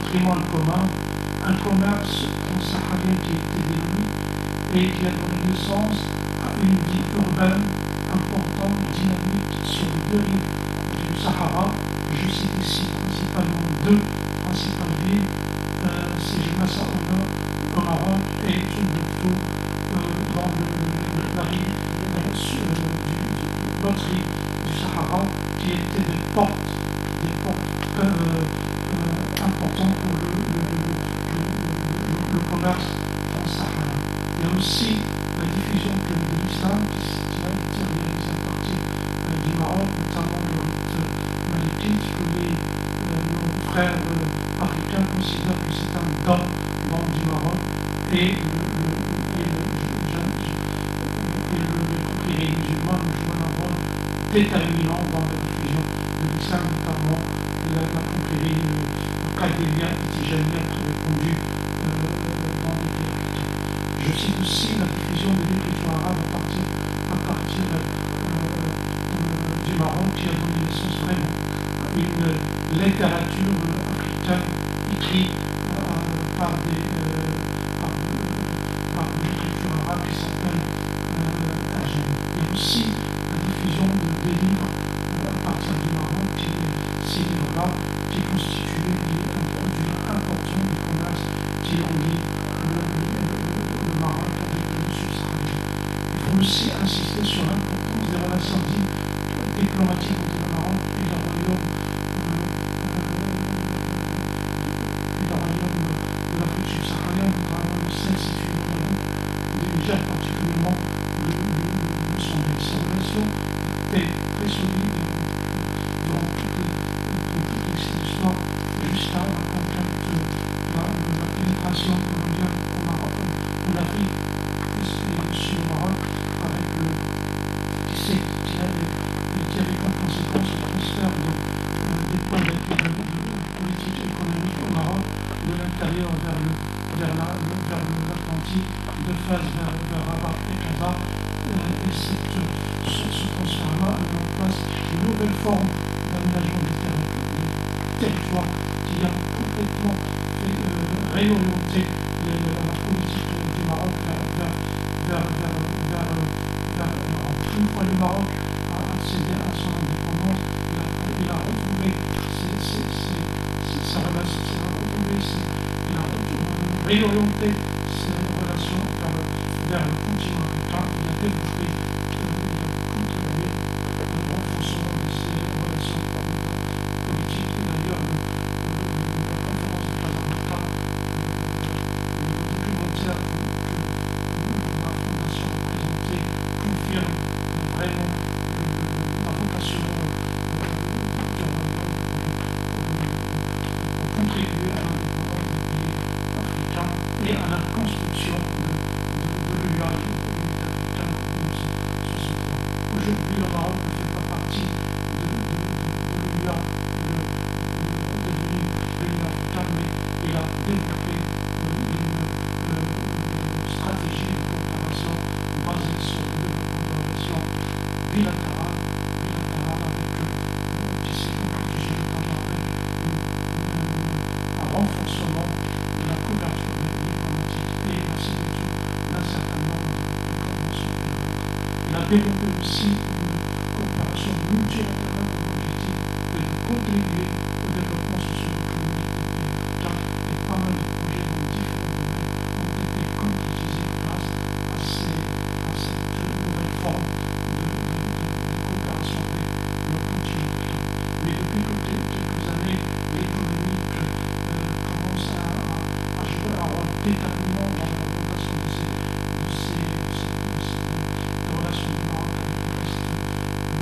patrimoine commun, un commerce transsaharien qui était dynamique et qui a donné naissance à une vie urbaine importante, dynamique sur les deux rives du Sahara. Je cite ici principalement deux principales villes, c'est Jmassa au Maroc et Tombouctou dans la rive l'autre rive du Sahara, qui étaient des portes importantes pour le commerce transsaharien. Il y a aussi la diffusion de l'islam qui a été réalisée à partir du Maroc, notamment le rite malékite, que nos frères africains considèrent que c'est un don du Maroc, et les confréries musulmanes jouent un rôle déterminant dans la diffusion de l'islam, notamment la confrérie Qadiriya et Tijaniya qui a répandu dans les pays africains. Je cite aussi la diffusion de l'écriture arabe à partir du Maroc, qui a donné naissance vraiment à une littérature africaine écrite par l'écriture arabe qui s'appelle Ajam. Il y a aussi la diffusion des livres à partir du Maroc, ces livres-là qui constituent un produit important du commerce qui relie le Maroc avec le subsahara. Il faut aussi insister sur l'importance des relations diplomatiques entre le Maroc et le royaume de l'Afrique subsaharienne, notamment le 5 situé dans la route du Niger, particulièrement le Mozambique. Ces relations étaient très solides durant toute l'histoire, jusqu'à la conquête, la pénétration coloniale en Afrique et sur le Maroc, avec qui avait comme conséquence le transfert des points de politique économique au Maroc, de l'intérieur vers l'Atlantique, de Fès vers Rabat et Casa. Et ce transfert-là a mis en place une nouvelle forme d'aménagement des territoires qui a complètement réorienté la politique du Maroc vers l'Europe. Une fois le Maroc a accédé à son indépendance, il a retrouvé sa relation, il a réorienté ses relations vers le continent africain. Il a développé, il a contribué au renforcement de ses relations politiques. Et d'ailleurs, la conférence de Casablanca, le documentaire que la Fondation a présenté, confirme vraiment la vocation du royaume pour contribuer à l'indépendance des pays africains et à la construction de l'UA, l'unité africaine en 1963. Aujourd'hui, le Maroc ne fait pas partie de l'UA devenu l'Union africaine, mais il a développé une stratégie de coopération basée sur le développement de relations bilatérales qui s'est concrétisé notamment avec un renforcement de la couverture diplomatique et la signature d'un certain nombre de conventions bilatérales. Il a développé aussi une coopération multilatérale dont l'objectif est de contribuer au développement socio-économique des pays africains, et pas mal de projets dans différents domaines ont été concrétisés grâce à cette nouvelle forme de coopération avec le continent africain. Mais depuis quelques années, l'économie commence à jouer un rôle déterminant dans l'orientation des relations du Maroc avec le reste,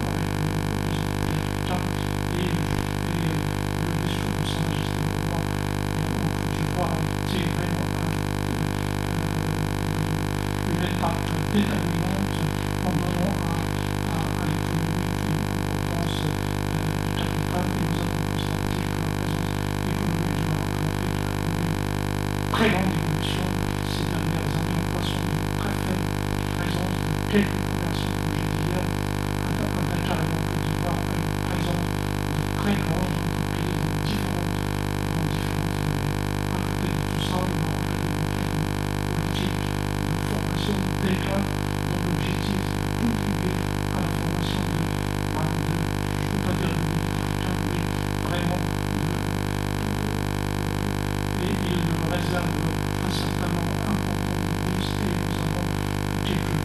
avec les autres pays africains, et le discours de Sa Majesté le Roi en Côte d'Ivoire a été vraiment une étape déterminante en donnant à l'économie une importance capitale, et nous avons constaté que la présence économique du Maroc en Afrique a connu une très grande évolution ces dernières années, en passant d'une très faible présence de quelques commerçants, comme j'ai dit hier, à Dakar et en Côte d'Ivoire, à une présence de très grandes entreprises dans différentes domaines. déclin dont l'objectif est de contribuer à la formation de, je ne peux pas dire de l'élite africaine, mais vraiment et il réserve un certain nombre important de bourses et nous avons quelques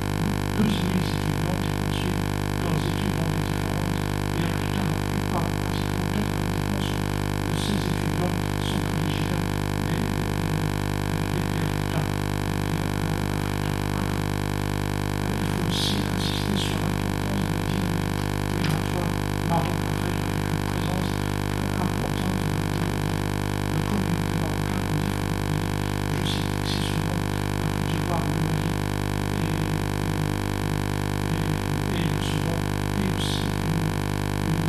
12 000 étudiants qui poursuivent leurs études dans les différentes pays africains. La plupart, pratiquement 90% de ces étudiants sont originaires des pays africains. Il faut aussi insister sur l'importance de la dynamique migratoire Maroc-Afrique avec une présence importante de communautés marocaines dans différents pays. Je cite ici seulement la Côte d'Ivoire, le Mali et le Soudan, et aussi une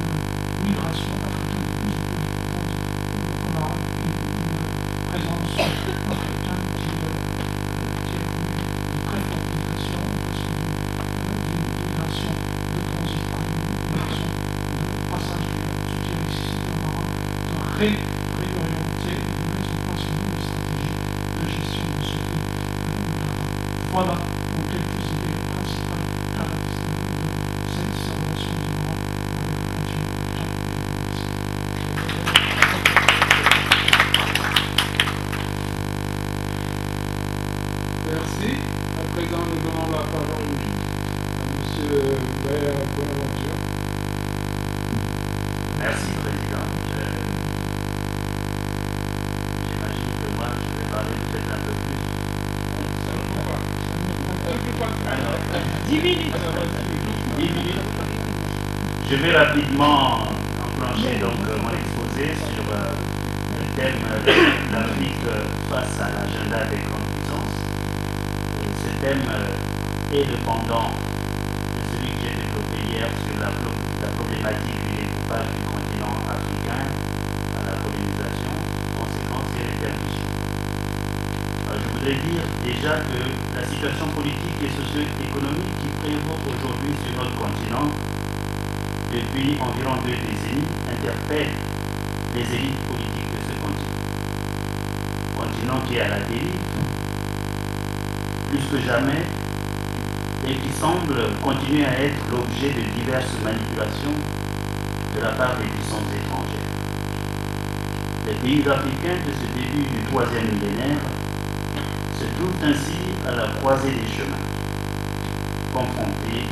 migration africaine de plus en plus importante au Maroc, une présence africaine qui a connu de très fortes migrations en passant d'une migration de transit à une migration de passage, ce qui a nécessité au Maroc de réorienter et de mettre en place une nouvelle stratégie de gestion de ce flux migratoire. Voilà en quelques idées principales caractéristiques de ces relations du Maroc avec le continent africain. Merci. À présent, nous donnons la parole à M. Bayer Bonaventure. Merci, Président. J'imagine que moi, je vais parler peut-être un peu plus. Alors, 10 minutes. 10 minutes. Je vais rapidement enclencher donc mon exposé sur le thème de l'Afrique face à l'agenda des grandes puissances. Et ce thème est le pendant de celui que j'ai développé hier sur la problématique du découpage du continent africain à la colonisation, conséquences et répercussions. Je voudrais dire déjà que la situation politique et socio-économique qui prévaut aujourd'hui sur notre continent depuis environ 2 décennies interpelle les élites politiques de ce continent. Continent qui est à la dérive, plus que jamais, et qui semble continuer à être l'objet de diverses manipulations de la part des puissances étrangères. Les pays africains de ce début du 3e millénaire se trouvent ainsi à la croisée des chemins, confrontés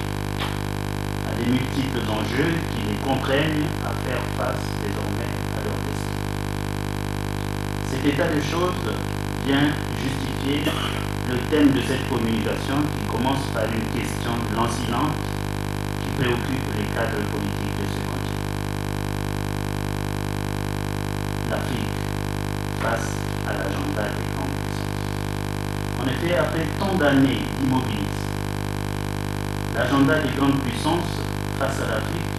à des multiples enjeux qui les contraignent à faire face désormais à leur destin. Cet état de choses vient justifier le thème de cette communication qui commence par une question lancinante qui préoccupe les cadres politiques de ce continent. L'Afrique face à l'agenda des grandes puissances. En effet, après tant d'années d'immobilisme, l'agenda des grandes puissances face à l'Afrique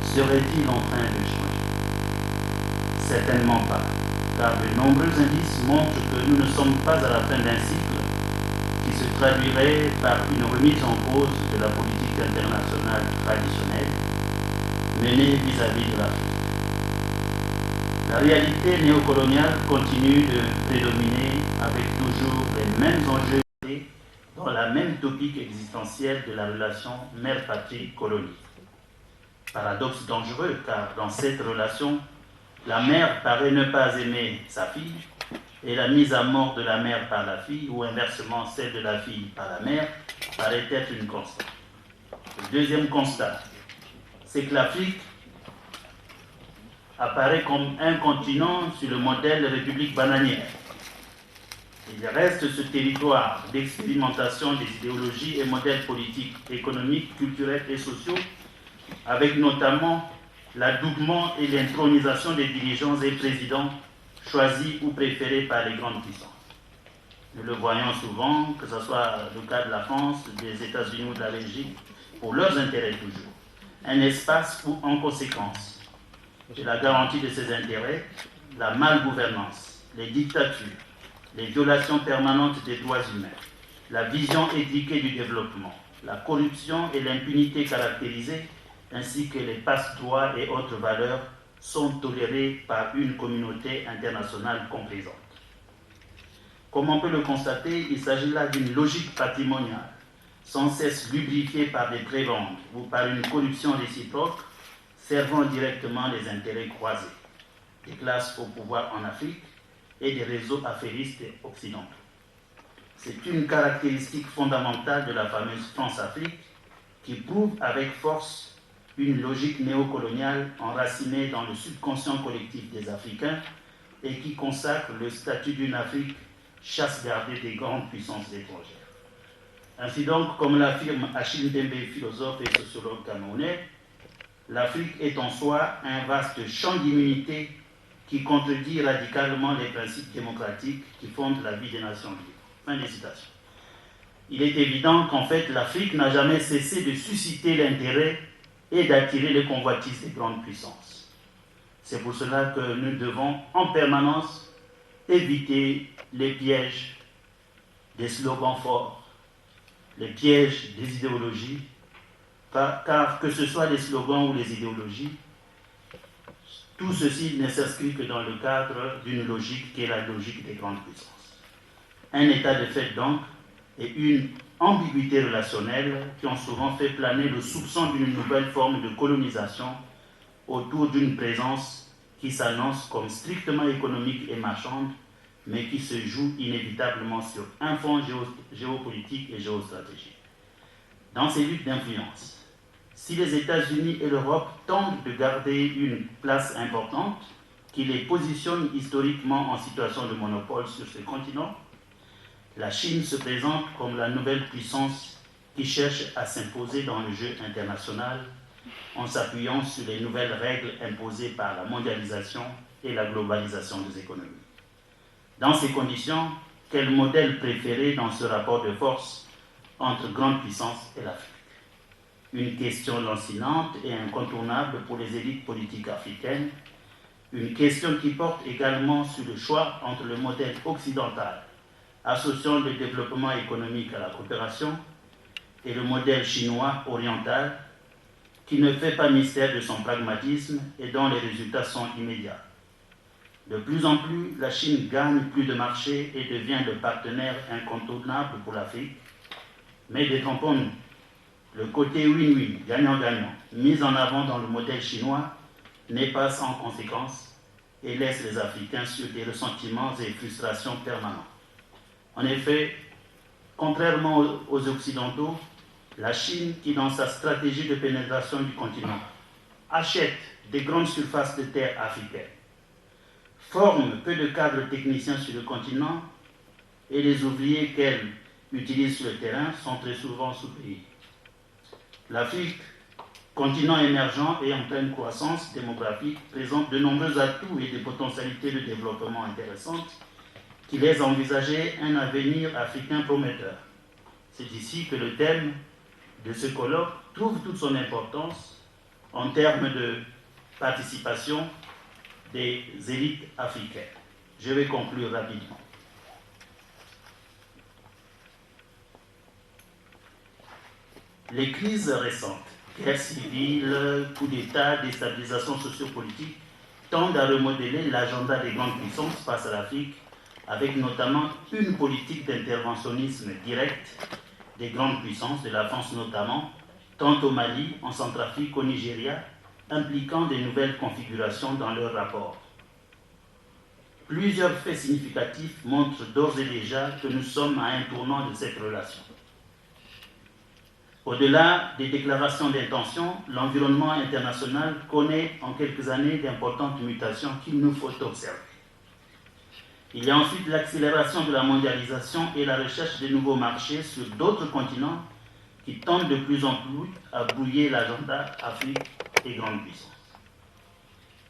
serait-il en train de changer? Certainement pas, car de nombreux indices montrent que nous ne sommes pas à la fin d'un cycle qui se traduirait par une remise en cause de la politique internationale traditionnelle menée vis-à-vis de l'Afrique. La réalité néocoloniale continue de prédominer avec toujours les mêmes enjeux dans la même topique existentielle de la relation mère-patrie-colonie. Paradoxe dangereux, car dans cette relation, la mère paraît ne pas aimer sa fille, et la mise à mort de la mère par la fille, ou inversement celle de la fille par la mère, paraît être une constante. Le deuxième constat, c'est que l'Afrique apparaît comme un continent sur le modèle république bananière. Il reste ce territoire d'expérimentation des idéologies et modèles politiques, économiques, culturels et sociaux, avec notamment l'adoubement et l'intronisation des dirigeants et présidents choisis ou préférés par les grandes puissances. Nous le voyons souvent, que ce soit le cas de la France, des États-Unis ou de la Belgique, pour leurs intérêts toujours. Un espace où, en conséquence de la garantie de ces intérêts, la malgouvernance, les dictatures, les violations permanentes des droits humains, la vision étriquée du développement, la corruption et l'impunité caractérisée, ainsi que les passe-droits et autres valeurs, sont tolérés par une communauté internationale complaisante. Comme on peut le constater, il s'agit là d'une logique patrimoniale sans cesse lubrifiés par des prébendes ou par une corruption réciproque, servant directement les intérêts croisés des classes au pouvoir en Afrique et des réseaux affairistes occidentaux. C'est une caractéristique fondamentale de la fameuse France-Afrique qui prouve avec force une logique néocoloniale enracinée dans le subconscient collectif des Africains et qui consacre le statut d'une Afrique chasse gardée des grandes puissances étrangères. Ainsi donc, comme l'affirme Achille Mbembe, philosophe et sociologue camerounais, l'Afrique est en soi un vaste champ d'immunité qui contredit radicalement les principes démocratiques qui fondent la vie des nations libres. Fin des citations. Il est évident qu'en fait, l'Afrique n'a jamais cessé de susciter l'intérêt et d'attirer les convoitises des grandes puissances. C'est pour cela que nous devons en permanence éviter les pièges des slogans forts, les pièges des idéologies, car que ce soit les slogans ou les idéologies, tout ceci ne s'inscrit que dans le cadre d'une logique qui est la logique des grandes puissances. Un état de fait donc et une ambiguïté relationnelle qui ont souvent fait planer le soupçon d'une nouvelle forme de colonisation autour d'une présence qui s'annonce comme strictement économique et marchande, mais qui se joue inévitablement sur un fond géopolitique et géostratégique. Dans ces luttes d'influence, si les États-Unis et l'Europe tentent de garder une place importante qui les positionne historiquement en situation de monopole sur ce continent, la Chine se présente comme la nouvelle puissance qui cherche à s'imposer dans le jeu international en s'appuyant sur les nouvelles règles imposées par la mondialisation et la globalisation des économies. Dans ces conditions, quel modèle préférer dans ce rapport de force entre grande puissance et l'Afrique? Une question lancinante et incontournable pour les élites politiques africaines, une question qui porte également sur le choix entre le modèle occidental associant le développement économique à la coopération et le modèle chinois oriental qui ne fait pas mystère de son pragmatisme et dont les résultats sont immédiats. De plus en plus, la Chine gagne plus de marché et devient le partenaire incontournable pour l'Afrique. Mais détrompons-nous, le côté win-win, gagnant-gagnant, mis en avant dans le modèle chinois, n'est pas sans conséquences et laisse les Africains sur des ressentiments et frustrations permanents. En effet, contrairement aux Occidentaux, la Chine, qui dans sa stratégie de pénétration du continent, achète des grandes surfaces de terre africaines, forme peu de cadres techniciens sur le continent et les ouvriers qu'elle utilise sur le terrain sont très souvent sous-payés. L'Afrique, continent émergent et en pleine croissance démographique, présente de nombreux atouts et des potentialités de développement intéressantes qui laissent envisager un avenir africain prometteur. C'est ici que le thème de ce colloque trouve toute son importance en termes de participation des élites africaines. Je vais conclure rapidement. Les crises récentes, guerre civile, coup d'État, déstabilisation sociopolitique, tendent à remodeler l'agenda des grandes puissances face à l'Afrique, avec notamment une politique d'interventionnisme direct des grandes puissances, de la France notamment, tant au Mali, en Centrafrique qu'au Nigeria, impliquant des nouvelles configurations dans leurs rapports. Plusieurs faits significatifs montrent d'ores et déjà que nous sommes à un tournant de cette relation. Au-delà des déclarations d'intention, l'environnement international connaît en quelques années d'importantes mutations qu'il nous faut observer. Il y a ensuite l'accélération de la mondialisation et la recherche de nouveaux marchés sur d'autres continents qui tendent de plus en plus à brouiller l'agenda Afrique et grande puissance.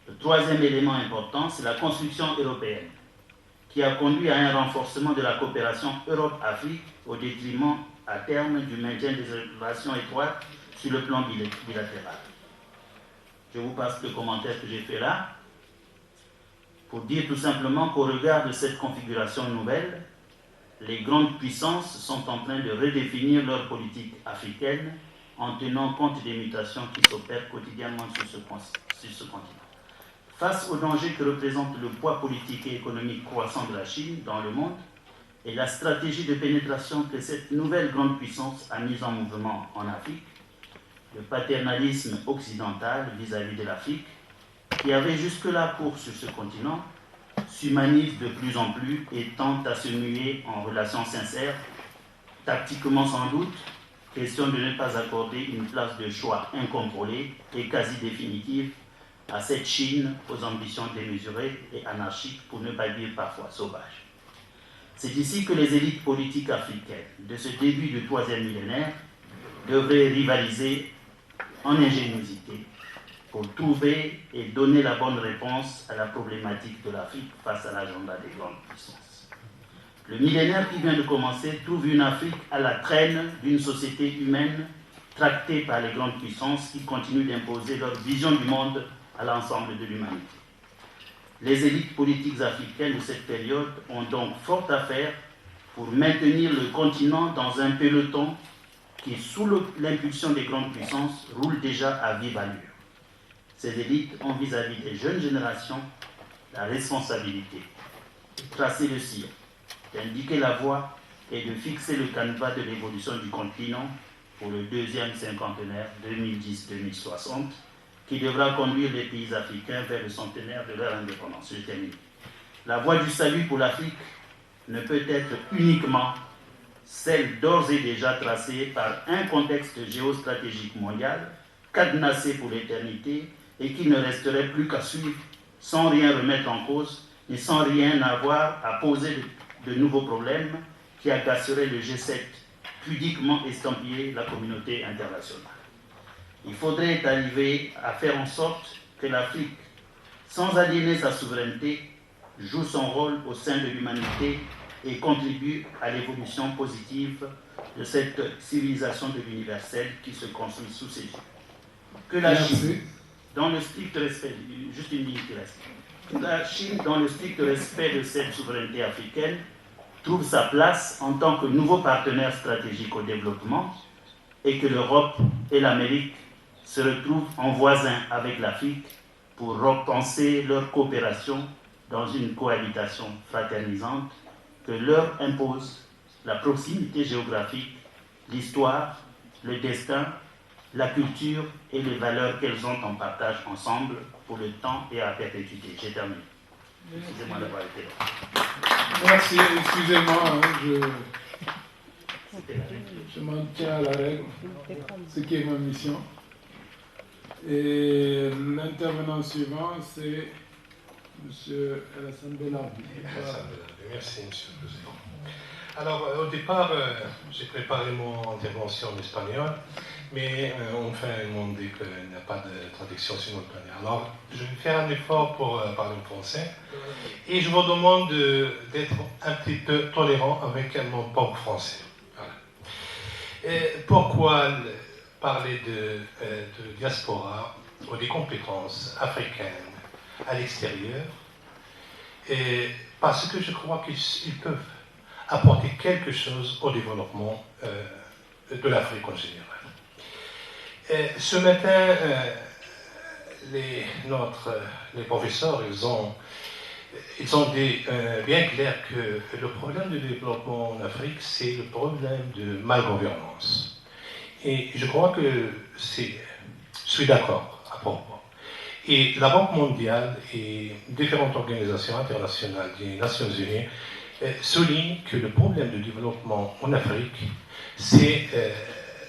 Le troisième élément important, c'est la construction européenne, qui a conduit à un renforcement de la coopération Europe-Afrique au détriment à terme du maintien des relations étroites sur le plan bilatéral. Je vous passe le commentaire que j'ai fait là, pour dire tout simplement qu'au regard de cette configuration nouvelle, les grandes puissances sont en train de redéfinir leur politique africaine en tenant compte des mutations qui s'opèrent quotidiennement sur ce continent. Face au danger que représente le poids politique et économique croissant de la Chine dans le monde, et la stratégie de pénétration que cette nouvelle grande puissance a mise en mouvement en Afrique, le paternalisme occidental vis-à-vis de l'Afrique, qui avait jusque-là cours sur ce continent, s'humanise de plus en plus et tente à se muer en relations sincères, tactiquement sans doute, question de ne pas accorder une place de choix incontrôlée et quasi définitive à cette Chine aux ambitions démesurées et anarchiques, pour ne pas dire parfois sauvages. C'est ici que les élites politiques africaines de ce début du troisième millénaire devraient rivaliser en ingéniosité pour trouver et donner la bonne réponse à la problématique de l'Afrique face à l'agenda des grandes puissances. Le millénaire qui vient de commencer trouve une Afrique à la traîne d'une société humaine tractée par les grandes puissances qui continuent d'imposer leur vision du monde à l'ensemble de l'humanité. Les élites politiques africaines de cette période ont donc fort à faire pour maintenir le continent dans un peloton qui, sous l'impulsion des grandes puissances, roule déjà à vive allure. Ces élites ont vis-à-vis des jeunes générations la responsabilité de tracer le sillon, d'indiquer la voie et de fixer le canevas de l'évolution du continent pour le deuxième cinquantenaire 2010-2060, qui devra conduire les pays africains vers le centenaire de leur indépendance. Je termine. La voie du salut pour l'Afrique ne peut être uniquement celle d'ores et déjà tracée par un contexte géostratégique mondial, cadenassé pour l'éternité et qui ne resterait plus qu'à suivre sans rien remettre en cause et sans rien avoir à poser de nouveaux problèmes qui agaceraient le G7, pudiquement estampillé la communauté internationale. Il faudrait arriver à faire en sorte que l'Afrique, sans aliéner sa souveraineté, joue son rôle au sein de l'humanité et contribue à l'évolution positive de cette civilisation de l'universel qui se construit sous ses yeux. Que la Chine, dans le strict respect, juste une ligne qui reste, que la Chine, dans le strict respect de cette souveraineté africaine, trouve sa place en tant que nouveau partenaire stratégique au développement et que l'Europe et l'Amérique se retrouvent en voisins avec l'Afrique pour repenser leur coopération dans une cohabitation fraternisante que leur impose la proximité géographique, l'histoire, le destin, la culture et les valeurs qu'elles ont en partage ensemble pour le temps et à perpétuité. J'ai terminé. Excusez-moi d'avoir été là. Merci, excusez-moi, je m'en tiens à la règle, ce qui est ma mission. Et l'intervenant suivant, c'est M. Alassane Belarbi. Merci, M. le Président. Alors, au départ, j'ai préparé mon intervention en espagnol, mais enfin, ils m'ont dit qu'il n'y a pas de traduction simultanée. Alors, je vais faire un effort pour parler en français, et je vous demande d'être un petit peu tolérant avec mon pauvre français. Voilà. Et pourquoi parler de diaspora ou des compétences africaines à l'extérieur? Et parce que je crois qu'ils peuvent apporter quelque chose au développement de l'Afrique en général. Et ce matin, les professeurs, ils ont dit bien clair que le problème du développement en Afrique, c'est le problème de malgouvernance. Et je crois que je suis d'accord à propos. Et la Banque mondiale et différentes organisations internationales des Nations Unies soulignent que le problème de développement en Afrique, c'est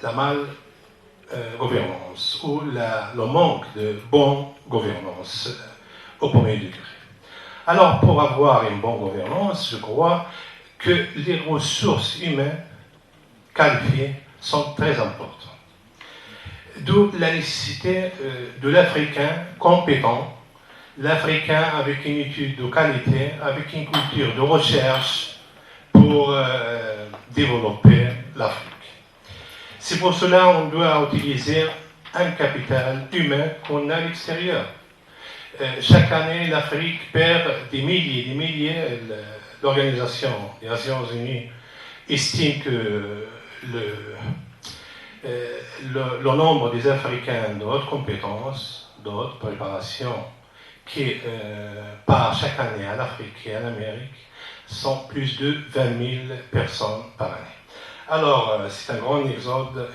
la malgouvernance ou le manque de bonne gouvernance au premier degré. Alors, pour avoir une bonne gouvernance, je crois que les ressources humaines qualifiées sont très importantes. D'où la nécessité de l'Africain compétent, l'Africain avec une étude de qualité, avec une culture de recherche pour développer l'Afrique. C'est pour cela qu'on doit utiliser un capital humain qu'on a à l'extérieur. Chaque année, l'Afrique perd des milliers. L'Organisation des Nations Unies estime que le nombre des Africains de haute compétence, de haute préparation, qui partent chaque année en Afrique et en Amérique sont plus de 20 000 personnes par année. Alors, c'est un grand exode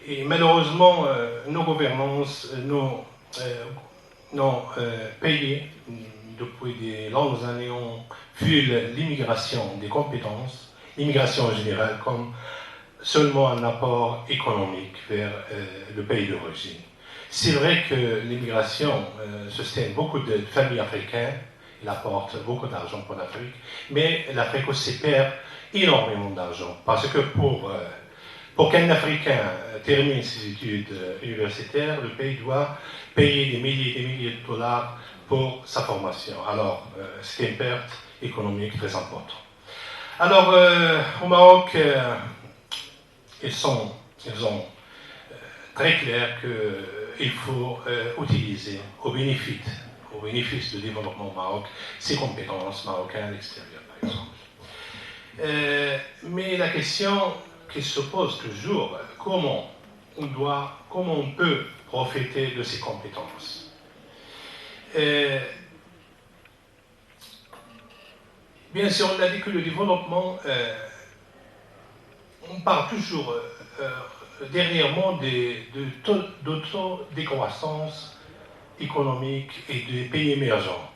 et malheureusement, nos gouvernances n'ont payé depuis des longues années, ont vu l'immigration des compétences, l'immigration en général, comme seulement un apport économique vers le pays d'origine. C'est vrai que l'immigration soutient beaucoup de familles africaines, il apporte beaucoup d'argent pour l'Afrique, mais l'Afrique aussi perd énormément d'argent, parce que pour qu'un Africain termine ses études universitaires, le pays doit payer des milliers de dollars pour sa formation. Alors, c'est une perte économique très importante. Alors, au Maroc, ils ont très clair qu'il faut utiliser au bénéfice du développement au Maroc ces compétences marocaines à l'extérieur, par exemple. Mais la question qui se pose toujours, comment on peut profiter de ces compétences? Bien sûr, on a dit que le développement, on parle toujours dernièrement de taux de décroissance économique et des pays émergents.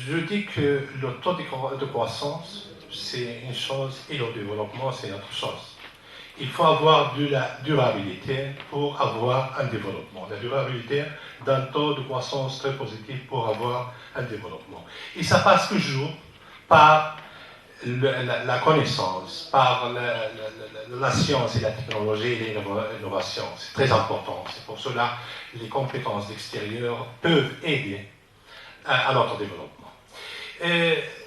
Je dis que le taux de croissance, c'est une chose, et le développement, c'est autre chose. Il faut avoir de la durabilité pour avoir un développement. La durabilité d'un taux de croissance très positif pour avoir un développement. Et ça passe toujours par la connaissance, par la science et la technologie et l'innovation. C'est très important. C'est pour cela que les compétences extérieures peuvent aider à notre développement.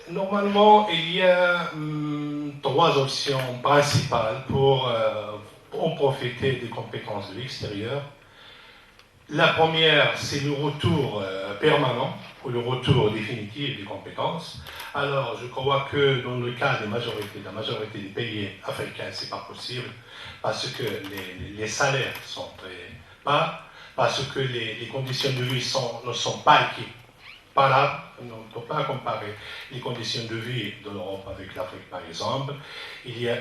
Normalement, il y a 3 options principales pour profiter des compétences de l'extérieur. La première, c'est le retour permanent ou le retour définitif des compétences. Alors, je crois que dans le cas de la majorité des pays africains, ce n'est pas possible parce que les salaires sont très bas, parce que les conditions de vie ne sont pas équiparables. On ne peut pas comparer les conditions de vie de l'Europe avec l'Afrique, par exemple. Il y a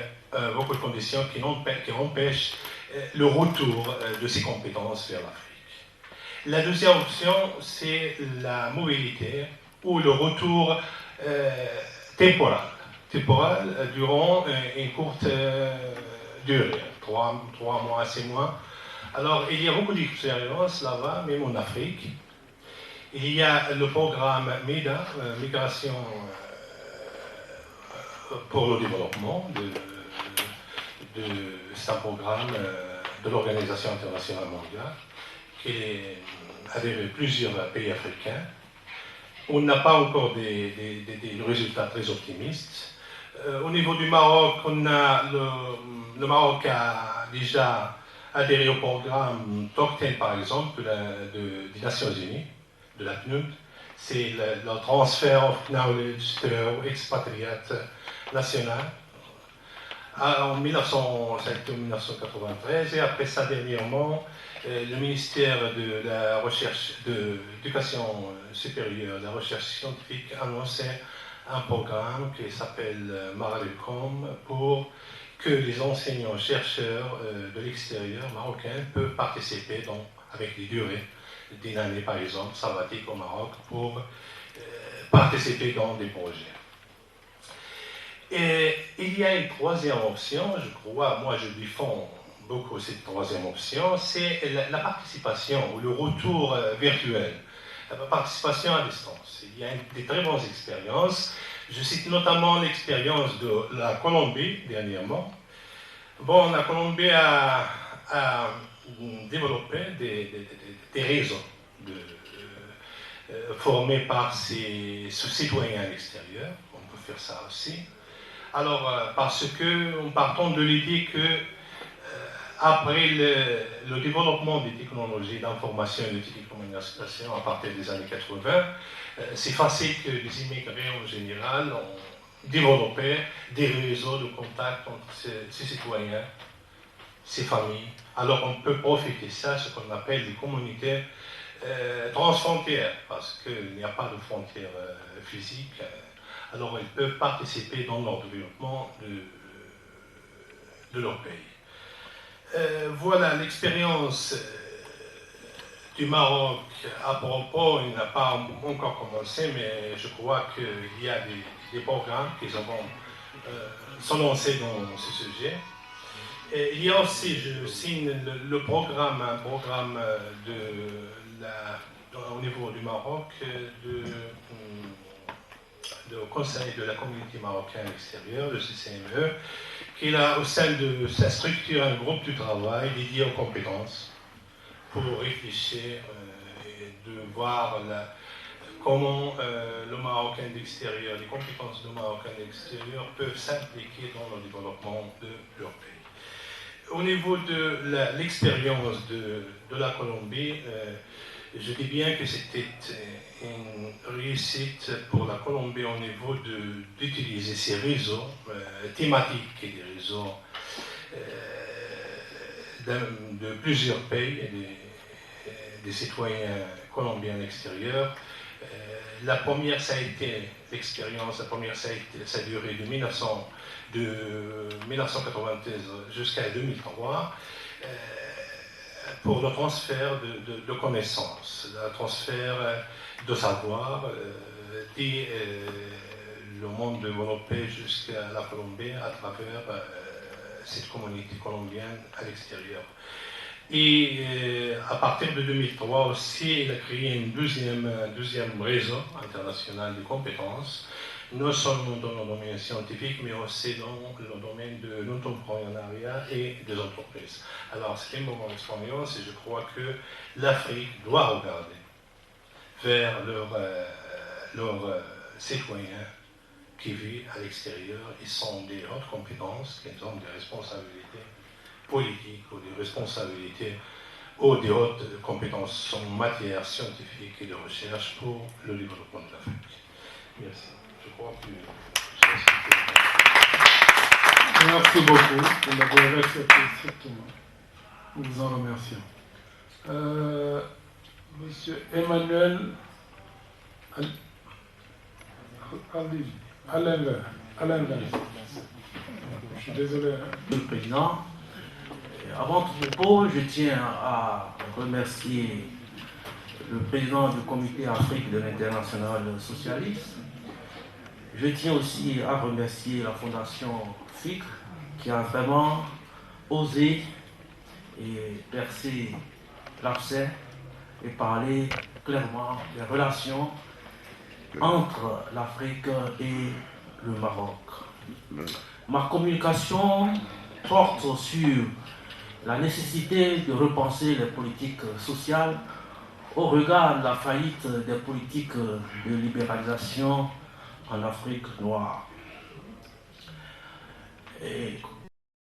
beaucoup de conditions qui empêchent le retour de ces compétences vers l'Afrique. La deuxième option, c'est la mobilité ou le retour temporal durant une courte durée, 3 mois, 6 mois. Alors, il y a beaucoup d'expériences là-bas, même en Afrique. Il y a le programme MEDA, Migration pour le développement. C'est un programme de l'Organisation internationale mondiale qui a adhéré plusieurs pays africains. On n'a pas encore des résultats très optimistes. Au niveau du Maroc, le Maroc a déjà adhéré au programme TOCTEN, par exemple, des Nations Unies, de la PNUD. C'est le Transfer of Knowledge to Expatriate National. En 1993, et après ça, dernièrement, le ministère de la Recherche, de l'Éducation supérieure, de la Recherche scientifique, a annoncé un programme qui s'appelle Maralcom pour que les enseignants-chercheurs de l'extérieur marocain peuvent participer avec des durées d'une année, par exemple, sabbatique au Maroc, pour participer dans des projets. Et il y a une troisième option, je crois, moi je défends beaucoup cette troisième option, c'est la participation ou le retour virtuel, la participation à distance. Il y a des très bonnes expériences. Je cite notamment l'expérience de la Colombie dernièrement. Bon, la Colombie a développé des réseaux formés par ses citoyens à l'extérieur. On peut faire ça aussi. Alors, parce que, en partant de l'idée que après le développement des technologies d'information et de télécommunication à partir des années 80, c'est facile que les immigrés en général ont développé des réseaux de contact entre ces citoyens, ces familles. Alors on peut profiter de ça, ce qu'on appelle des communautés transfrontières, parce qu'il n'y a pas de frontières physiques. Alors ils peuvent participer dans leur développement de leur pays. Voilà l'expérience du Maroc à propos. Il n'a pas encore commencé, mais je crois qu'il y a des programmes qui vont se lancer dans ce sujet. Et il y a aussi, je signe un programme au niveau du Maroc du Conseil de la communauté marocaine extérieure, le CCME, qui a au sein de sa structure un groupe de travail dédié aux compétences pour réfléchir et de voir comment le Marocain d'extérieur, les compétences du Marocain d'extérieur peuvent s'impliquer dans le développement de leur pays. Au niveau de l'expérience de la Colombie, je dis bien que c'était une réussite pour la Colombie au niveau d'utiliser ces réseaux thématiques et des réseaux de plusieurs pays et des citoyens colombiens extérieurs. La première, ça a été l'expérience, ça a duré de 1993 jusqu'à 2003, pour le transfert de connaissances, le transfert de savoir le monde développé jusqu'à la Colombie à travers cette communauté colombienne à l'extérieur. Et à partir de 2003 aussi, il a créé un deuxième réseau international de compétences, non seulement dans le domaine scientifique, mais aussi dans le domaine de l'entrepreneuriat et des entreprises. Alors, c'est une bonne expérience et je crois que l'Afrique doit regarder vers leurs citoyens qui vivent à l'extérieur. Ils sont des hautes compétences, ils ont des responsabilités politiques ou des responsabilités ou des hautes compétences en matière scientifique et de recherche pour le développement de l'Afrique. Merci. Je crois que j'ai expliqué. Merci beaucoup. Vous l'avez accepté strictement. Nous vous en remercions. Monsieur Emmanuel Alain. Je suis désolé. Monsieur le Président, avant tout propos, je tiens à remercier le président du comité Afrique de l'Internationale socialiste. Je tiens aussi à remercier la Fondation FICRE qui a vraiment osé et percer l'abcès et parler clairement des relations entre l'Afrique et le Maroc. Ma communication porte sur la nécessité de repenser les politiques sociales au regard de la faillite des politiques de libéralisation en Afrique noire. Et